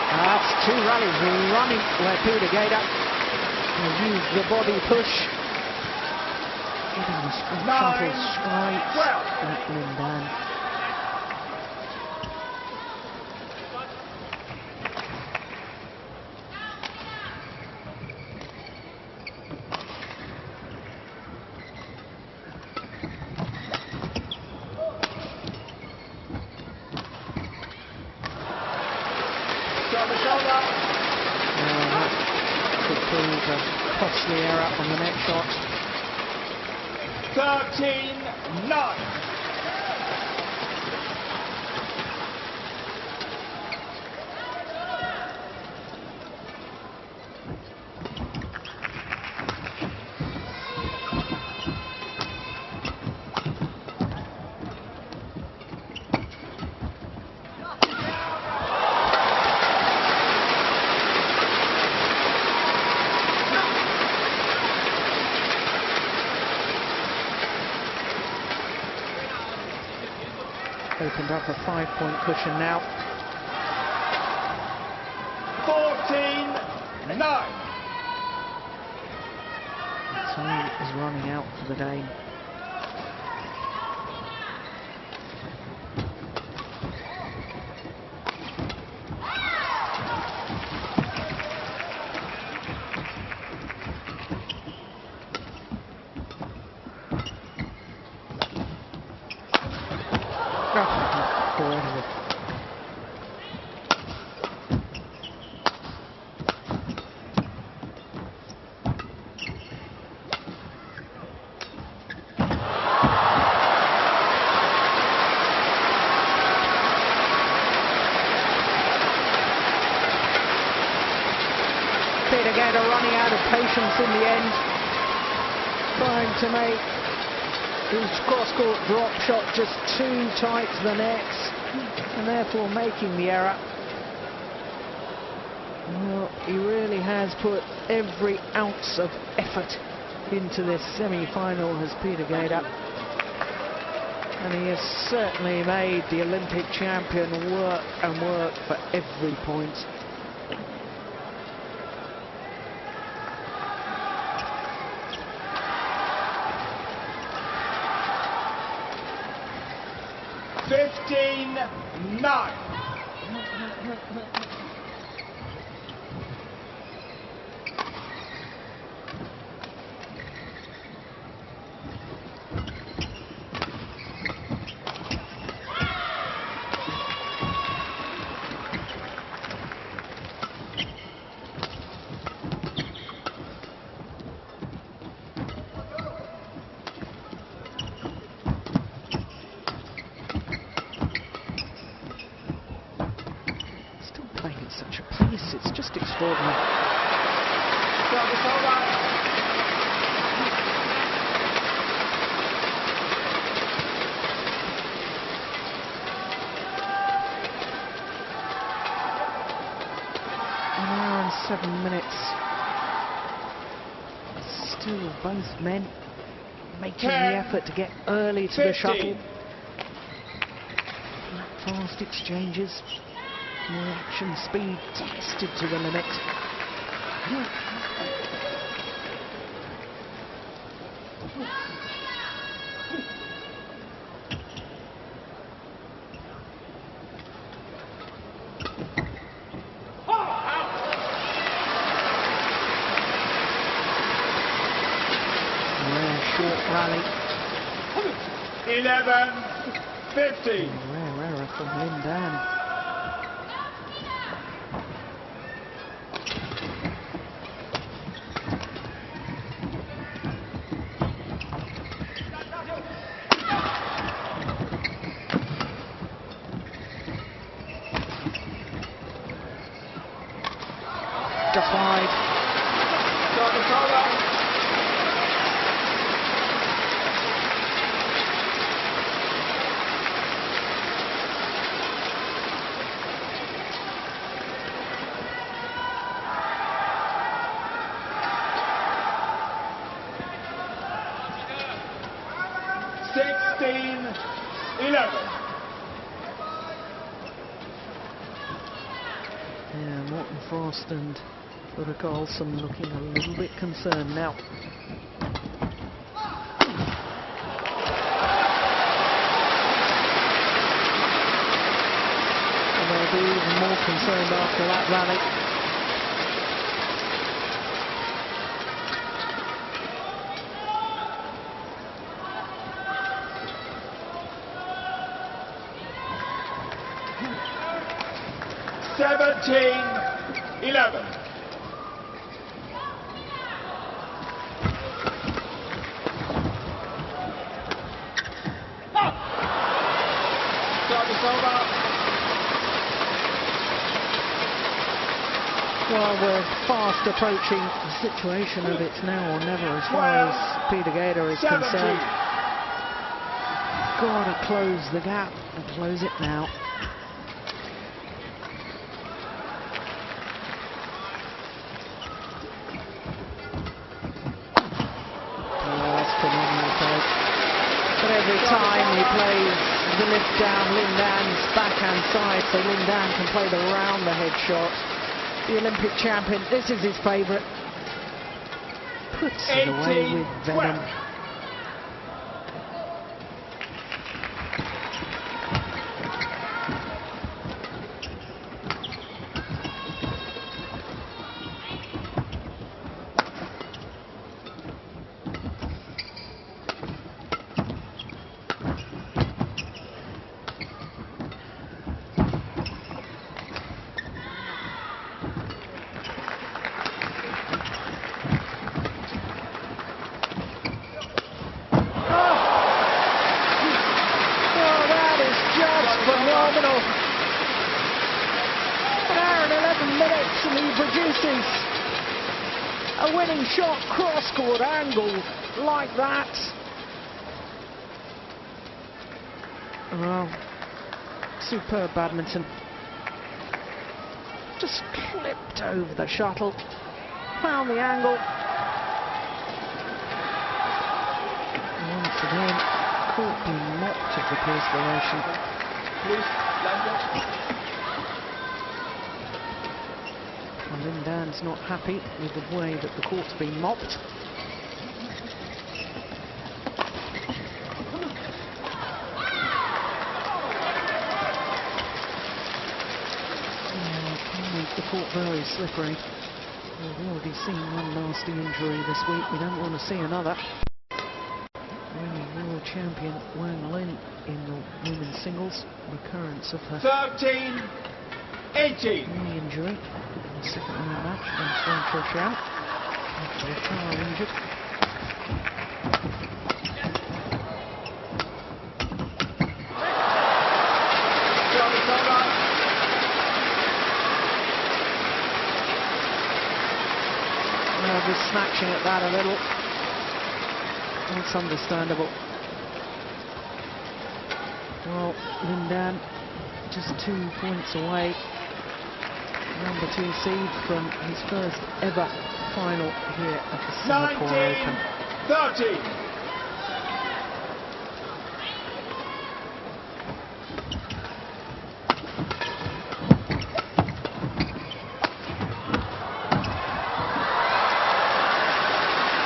That's two rallies running where Peter Gade will use the body push. Getting the shuttle straight at Lindan. That could prove a costly error on the next shot. 13-9. Opened up a 5-point cushion now. 14-9. Time is running out for the Dane. Peter Gade running out of patience in the end, trying to make his cross-court drop shot just too tight to the nets, and therefore making the error. Well, he really has put every ounce of effort into this semi-final as Peter Gade, and he has certainly made the Olympic champion work and work for every point. $15-9. Playing at such a pace, it's just extraordinary. An hour and 7 minutes. Still both men making the effort to get early to the shuttle. Fast exchanges. Reaction speed tested to the limit. Rare short rally. 11-15. Rare error from Lindan. Just wide. 11. Yeah, Morten Frost and Ulrik Olsen looking a little bit concerned now. And they'll be even more concerned after that rally. Seventeen, 11. Service over. Well, we're fast approaching the situation of it's now or never as far as Peter Gade is concerned. Gotta close the gap and close it now. But every time he plays the lift down, Lindan's backhand side, so Lindan can play the round the head shot. The Olympic champion, this is his favourite. Puts it away with venom. A winning shot, cross-court angle like that. Well, superb badminton. Just clipped over the shuttle, found the angle. Once again, court being mocked of the perspiration. Please, language. Lindan's not happy with the way that the court's been mopped. Make the court very slippery. We've already seen one nasty injury this week. We don't want to see another. Reigning world champion Wang Lin in the women's singles. Recurrence of her 13, 18. knee injury. The second round match against Wang Choshan. After a car injured. Nervous snatching at that a little. That's understandable. Well, Lindan just 2 points away. Number 2 seed from his first ever final here at the Singapore Open. 19, 30.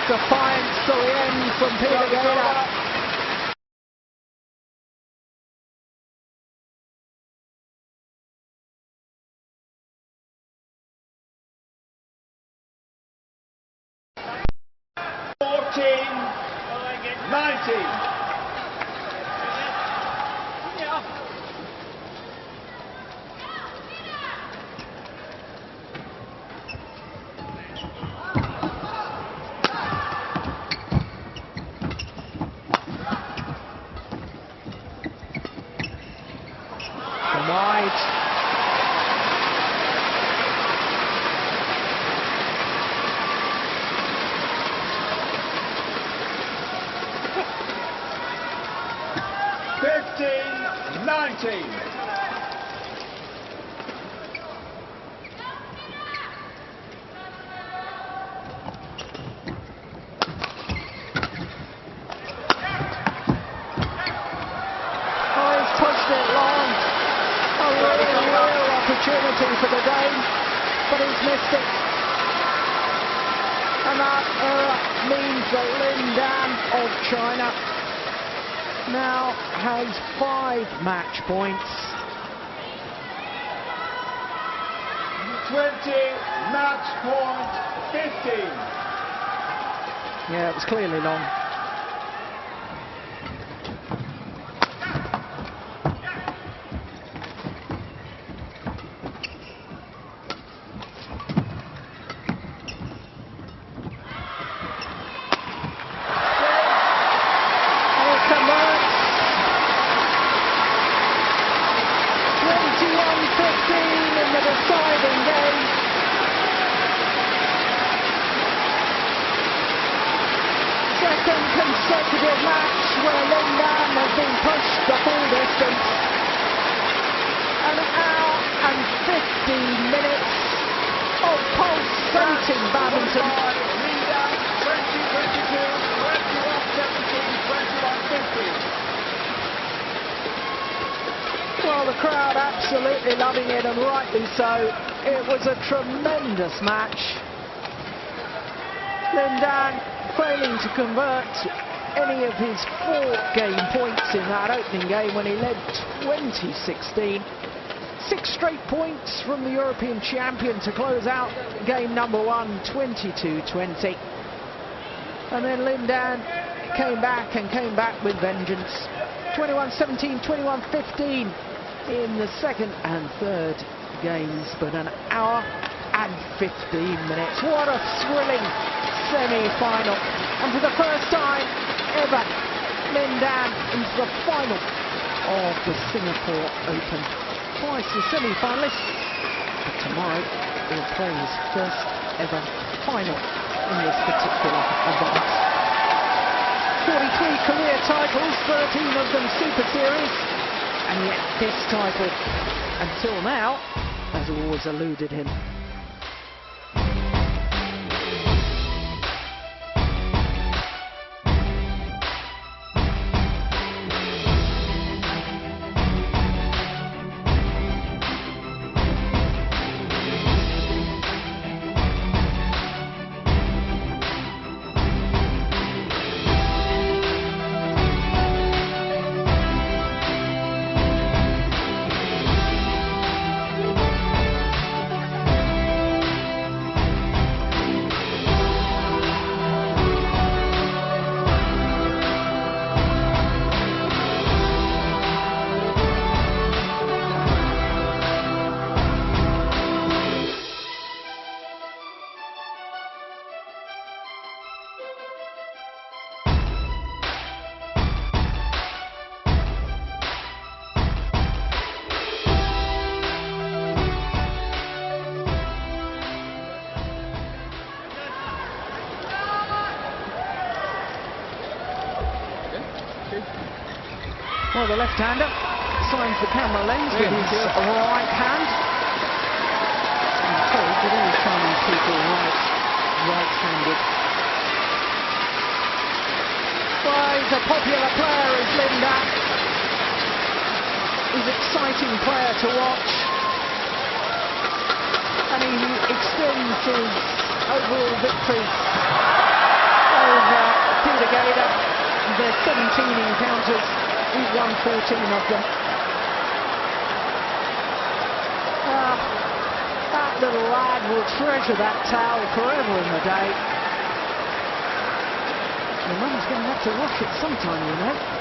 Defiance to the end from Peter Gade. penalty for the game, but he's missed it. And that error means that Lin Dan of China now has 5 match points. 20, match point 15. Yeah, it was clearly long. Consecutive match where Lin Dan has been pushed the full distance. An hour and 15 minutes of pulsating badminton. Ning Dan, 20-22, 21-17, 21-15. Well, the crowd absolutely loving it, and rightly so. It was a tremendous match. Lin Dan failing to convert any of his 4 game points in that opening game when he led 20-16. 6 straight points from the European champion to close out game number 1, 22-20. And then Lin Dan came back with vengeance. 21-17, 21-15 in the second and third games, but an hour and 15 minutes. What a thrilling semi-final, and for the first time ever, Lin Dan into the final of the Singapore Open. Twice the semi-finalist, but tomorrow he'll play his first ever final in this particular event. 43 career titles, 13 of them Super Series, and yet this title, until now, has always eluded him. Well, the left-hander signs the camera lens with his right hand. I'm told that all Chinese people are right-handed. Well, he's a popular player, is Lin Dan. He's an exciting player to watch. And he extends his overall victories over Hoeg Gade. There's 17 encounters. He's won 14 of them. That little lad will treasure that towel forever in the day. Your mum's going to have to wash it sometime, you know.